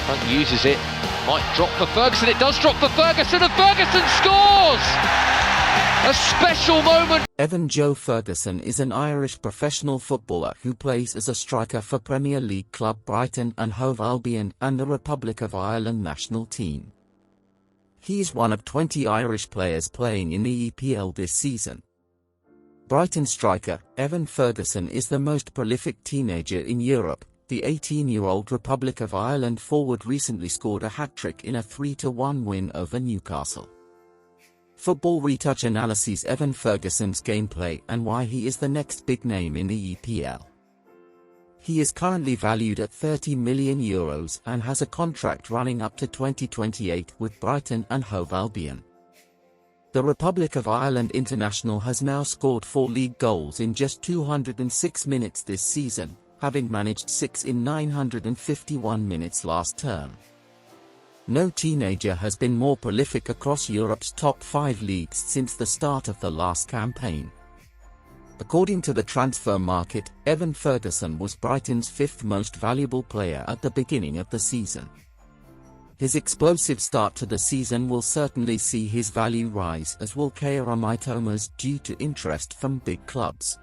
Front uses it, might drop for Ferguson, it does drop for Ferguson, and Ferguson scores! A special moment! Evan Joe Ferguson is an Irish professional footballer who plays as a striker for Premier League club Brighton and Hove Albion and the Republic of Ireland national team. He is one of 20 Irish players playing in the EPL this season. Brighton striker Evan Ferguson is the most prolific teenager in Europe. The 18-year-old Republic of Ireland forward recently scored a hat-trick in a 3-1 win over Newcastle. Football Retouch analyses Evan Ferguson's gameplay and why he is the next big name in the EPL. He is currently valued at €30 million and has a contract running up to 2028 with Brighton and Hove Albion. The Republic of Ireland international has now scored 4 league goals in just 206 minutes this season, having managed 6 in 951 minutes last term. No teenager has been more prolific across Europe's top 5 leagues since the start of the last campaign. According to the transfer market, Evan Ferguson was Brighton's 5th most valuable player at the beginning of the season. His explosive start to the season will certainly see his value rise, as will Keira Mitoma's, due to interest from big clubs.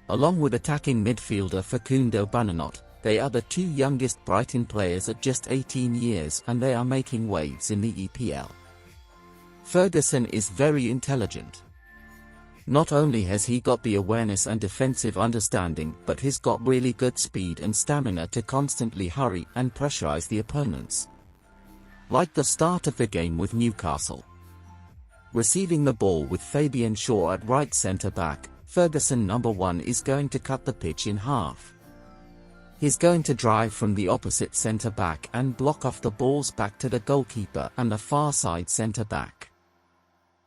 Along with attacking midfielder Facundo Buonanotte, they are the 2 youngest Brighton players at just 18 years, and they are making waves in the EPL. Ferguson is very intelligent. Not only has he got the awareness and defensive understanding, but he's got really good speed and stamina to constantly hurry and pressurize the opponents. Like the start of the game with Newcastle. Receiving the ball with Fabian Shaw at right centre-back, Ferguson #1 is going to cut the pitch in half. He's going to drive from the opposite centre-back and block off the balls back to the goalkeeper and the far side centre-back.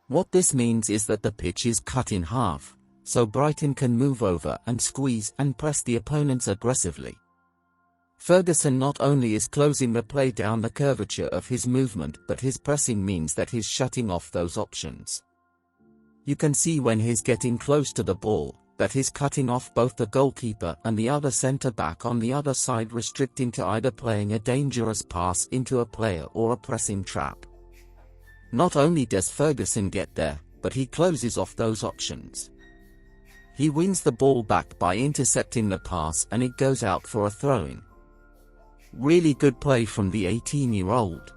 What this means is that the pitch is cut in half, so Brighton can move over and squeeze and press the opponents aggressively. Ferguson not only is closing the play down the curvature of his movement, but his pressing means that he's shutting off those options. You can see when he's getting close to the ball, that he's cutting off both the goalkeeper and the other centre-back on the other side, restricting to either playing a dangerous pass into a player or a pressing trap. Not only does Ferguson get there, but he closes off those options. He wins the ball back by intercepting the pass and it goes out for a throw-in. Really good play from the 18-year-old.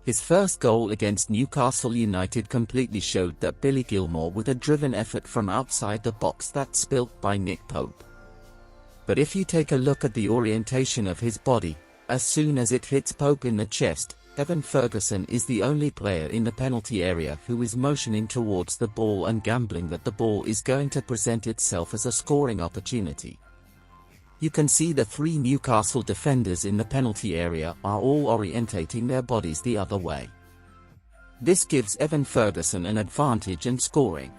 His first goal against Newcastle United completely showed that Billy Gilmour with a driven effort from outside the box that's spilt by Nick Pope. But if you take a look at the orientation of his body, as soon as it hits Pope in the chest, Evan Ferguson is the only player in the penalty area who is motioning towards the ball and gambling that the ball is going to present itself as a scoring opportunity. You can see the 3 Newcastle defenders in the penalty area are all orientating their bodies the other way. This gives Evan Ferguson an advantage in scoring.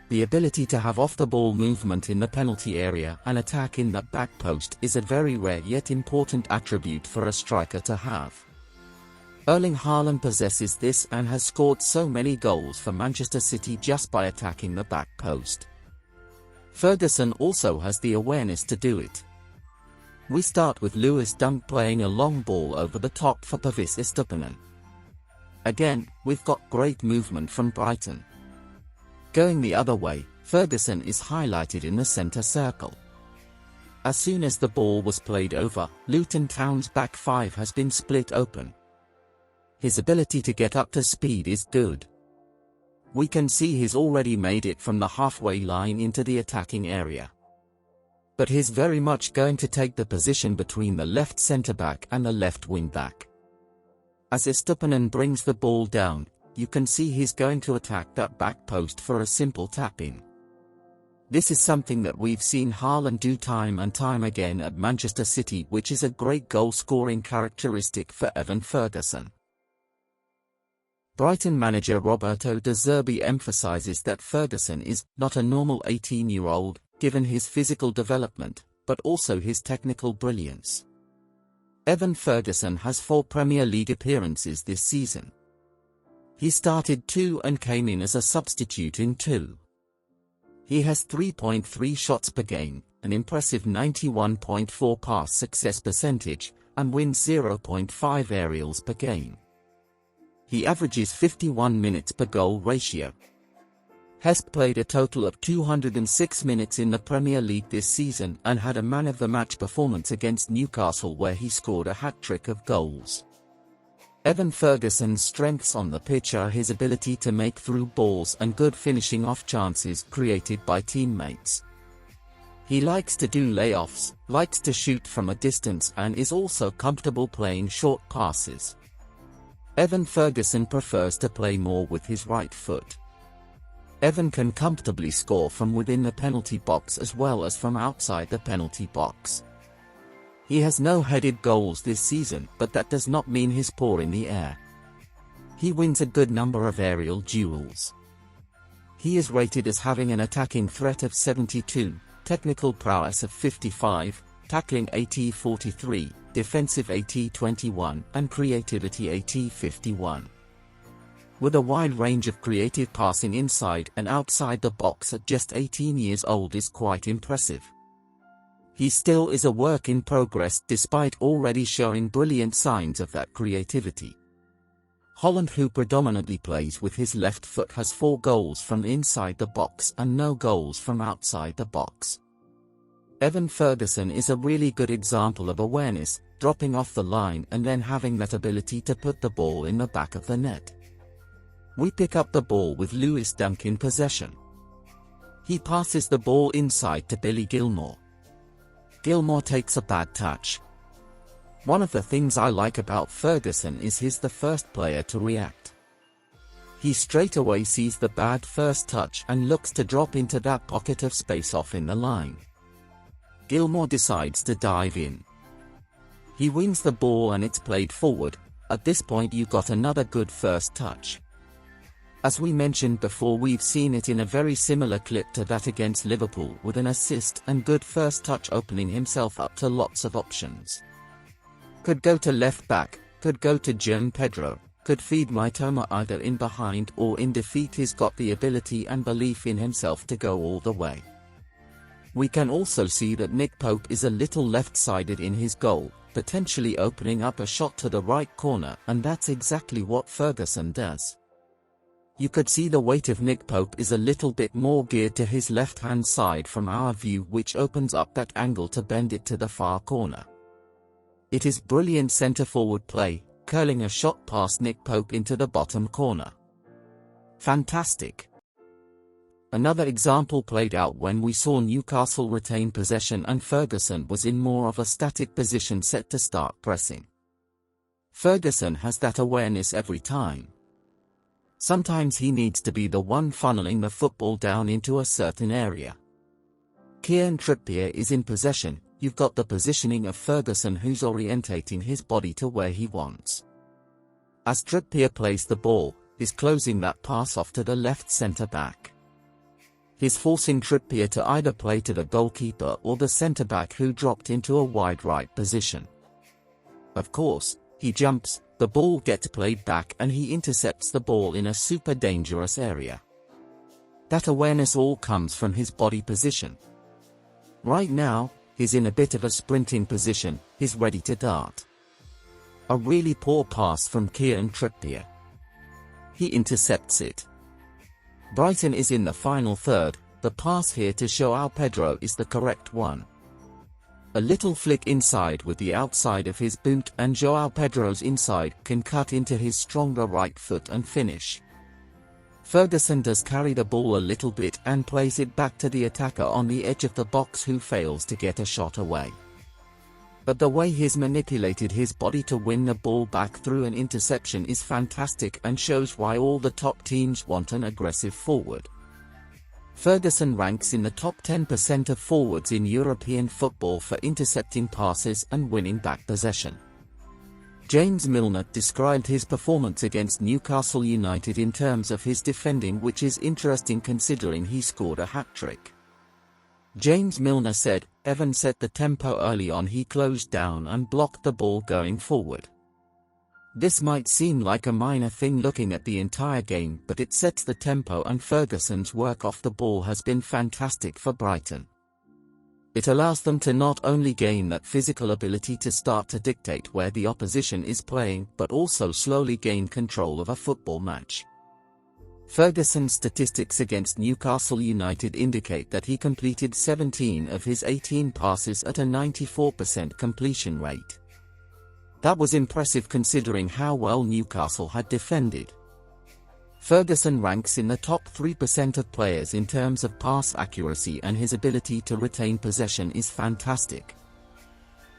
The ability to have off-the-ball movement in the penalty area and attack in the back post is a very rare yet important attribute for a striker to have. Erling Haaland possesses this and has scored so many goals for Manchester City just by attacking the back post. Ferguson also has the awareness to do it. We start with Lewis Dunk playing a long ball over the top for Pavis Estupiñán. Again, we've got great movement from Brighton. Going the other way, Ferguson is highlighted in the centre circle. As soon as the ball was played over, Luton Town's back 5 has been split open. His ability to get up to speed is good. We can see he's already made it from the halfway line into the attacking area. But he's very much going to take the position between the left centre-back and the left wing-back. As Estupiñán brings the ball down, you can see he's going to attack that back post for a simple tap-in. This is something that we've seen Haaland do time and time again at Manchester City, which is a great goal-scoring characteristic for Evan Ferguson. Brighton manager Roberto De Zerbi emphasises that Ferguson is not a normal 18-year-old, given his physical development, but also his technical brilliance. Evan Ferguson has 4 Premier League appearances this season. He started 2 and came in as a substitute in 2. He has 3.3 shots per game, an impressive 91.4 pass success percentage, and wins 0.5 aerials per game. He averages 51 minutes per goal ratio. Has played a total of 206 minutes in the Premier League this season and had a man-of-the-match performance against Newcastle where he scored a hat-trick of goals. Evan Ferguson's strengths on the pitch are his ability to make through balls and good finishing off chances created by teammates. He likes to do layoffs, likes to shoot from a distance and is also comfortable playing short passes. Evan Ferguson prefers to play more with his right foot. Evan can comfortably score from within the penalty box as well as from outside the penalty box. He has no headed goals this season, but that does not mean he's poor in the air. He wins a good number of aerial duels. He is rated as having an attacking threat of 72, technical prowess of 55, tackling AT 43, defensive AT 21, and creativity AT 51. With a wide range of creative passing inside and outside the box at just 18 years old is quite impressive. He still is a work in progress despite already showing brilliant signs of that creativity. Holland, who predominantly plays with his left foot, has 4 goals from inside the box and no goals from outside the box. Evan Ferguson is a really good example of awareness, dropping off the line and then having that ability to put the ball in the back of the net. We pick up the ball with Lewis Dunk in possession. He passes the ball inside to Billy Gilmour. Gilmour takes a bad touch. One of the things I like about Ferguson is he's the first player to react. He straight away sees the bad first touch and looks to drop into that pocket of space off in the line. Gilmour decides to dive in. He wins the ball and it's played forward. At this point you got another good first touch. As we mentioned before, we've seen it in a very similar clip to that against Liverpool with an assist and good first touch, opening himself up to lots of options. Could go to left back, could go to João Pedro, could feed Mitoma either in behind or in defeat. He's got the ability and belief in himself to go all the way. We can also see that Nick Pope is a little left-sided in his goal, potentially opening up a shot to the right corner, and that's exactly what Ferguson does. You could see the weight of Nick Pope is a little bit more geared to his left-hand side from our view, which opens up that angle to bend it to the far corner. It is brilliant centre-forward play, curling a shot past Nick Pope into the bottom corner. Fantastic. Another example played out when we saw Newcastle retain possession and Ferguson was in more of a static position set to start pressing. Ferguson has that awareness every time. Sometimes he needs to be the one funneling the football down into a certain area. Kieran Trippier is in possession. You've got the positioning of Ferguson, who's orientating his body to where he wants. As Trippier plays the ball, he's closing that pass off to the left centre-back. He's forcing Trippier to either play to the goalkeeper or the centre-back, who dropped into a wide right position. Of course, he jumps, the ball gets played back and he intercepts the ball in a super dangerous area. That awareness all comes from his body position. Right now, he's in a bit of a sprinting position, he's ready to dart. A really poor pass from Kieran Trippier. He intercepts it. Brighton is in the final third. The pass here to João Pedro is the correct one. A little flick inside with the outside of his boot and João Pedro's inside can cut into his stronger right foot and finish. Ferguson does carry the ball a little bit and plays it back to the attacker on the edge of the box, who fails to get a shot away. But the way he's manipulated his body to win the ball back through an interception is fantastic and shows why all the top teams want an aggressive forward. Ferguson ranks in the top 10% of forwards in European football for intercepting passes and winning back possession. James Milner described his performance against Newcastle United in terms of his defending, which is interesting considering he scored a hat-trick. James Milner said, "Evan set the tempo early on. He closed down and blocked the ball going forward." This might seem like a minor thing looking at the entire game, but it sets the tempo, and Ferguson's work off the ball has been fantastic for Brighton. It allows them to not only gain that physical ability to start to dictate where the opposition is playing but also slowly gain control of a football match. Ferguson's statistics against Newcastle United indicate that he completed 17 of his 18 passes at a 94% completion rate. That was impressive considering how well Newcastle had defended. Ferguson ranks in the top 3% of players in terms of pass accuracy, and his ability to retain possession is fantastic.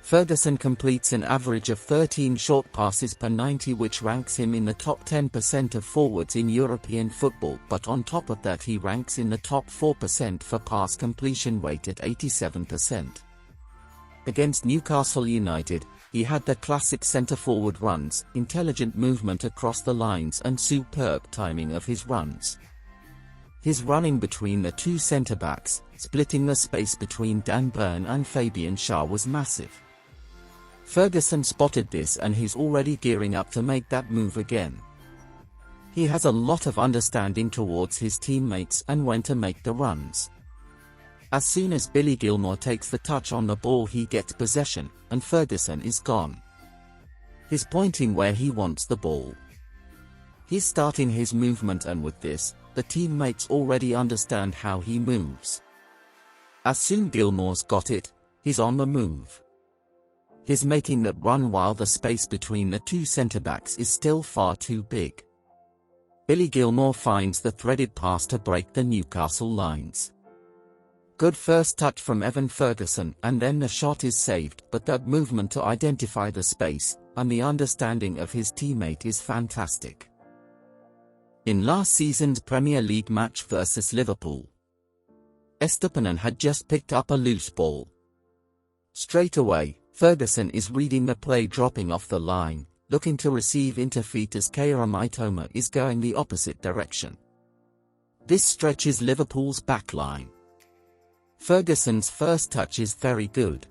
Ferguson completes an average of 13 short passes per 90, which ranks him in the top 10% of forwards in European football, but on top of that he ranks in the top 4% for pass completion rate at 87%. Against Newcastle United, he had the classic centre-forward runs, intelligent movement across the lines and superb timing of his runs. His running between the two centre-backs, splitting the space between Dan Burn and Fabian Schär, was massive. Ferguson spotted this and he's already gearing up to make that move again. He has a lot of understanding towards his teammates and when to make the runs. As soon as Billy Gilmour takes the touch on the ball, he gets possession, and Ferguson is gone. He's pointing where he wants the ball. He's starting his movement, and with this, the teammates already understand how he moves. As soon Gilmour's got it, he's on the move. He's making that run while the space between the two centre-backs is still far too big. Billy Gilmour finds the threaded pass to break the Newcastle lines. Good first touch from Evan Ferguson, and then the shot is saved, but that movement to identify the space, and the understanding of his teammate is fantastic. In last season's Premier League match versus Liverpool, Estupiñán had just picked up a loose ball. Straight away, Ferguson is reading the play, dropping off the line, looking to receive into feet as Keira Mitoma is going the opposite direction. This stretches Liverpool's backline. Ferguson's first touch is very good.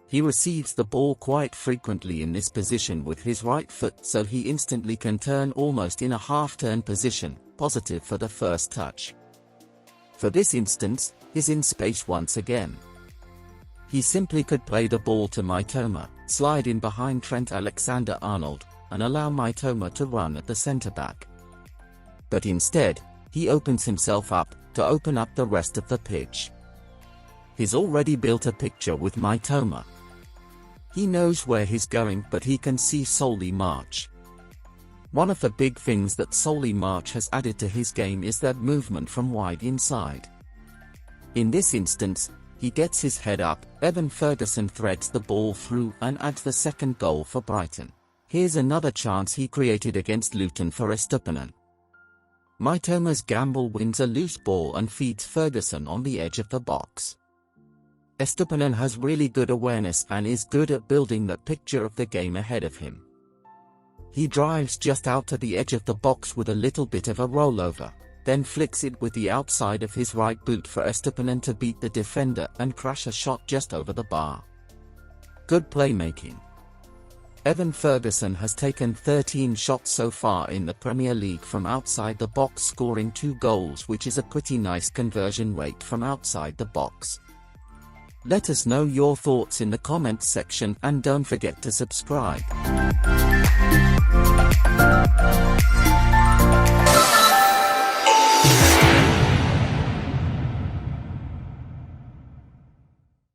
He receives the ball quite frequently in this position with his right foot, so he instantly can turn almost in a half-turn position, positive for the first touch. For this instance, he's in space once again. He simply could play the ball to Mitoma, slide in behind Trent Alexander-Arnold, and allow Mitoma to run at the centre-back. But instead, he opens himself up, to open up the rest of the pitch. He's already built a picture with Mitoma. He knows where he's going, but he can see Solly March. One of the big things that Solly March has added to his game is that movement from wide inside. In this instance, he gets his head up, Evan Ferguson threads the ball through and adds the second goal for Brighton. Here's another chance he created against Luton for Estupiñán. Mitoma's gamble wins a loose ball and feeds Ferguson on the edge of the box. Estupiñán has really good awareness and is good at building the picture of the game ahead of him. He drives just out to the edge of the box with a little bit of a rollover, then flicks it with the outside of his right boot for Estupiñán to beat the defender and crash a shot just over the bar. Good playmaking. Evan Ferguson has taken 13 shots so far in the Premier League from outside the box, scoring 2 goals, which is a pretty nice conversion rate from outside the box. Let us know your thoughts in the comments section and don't forget to subscribe.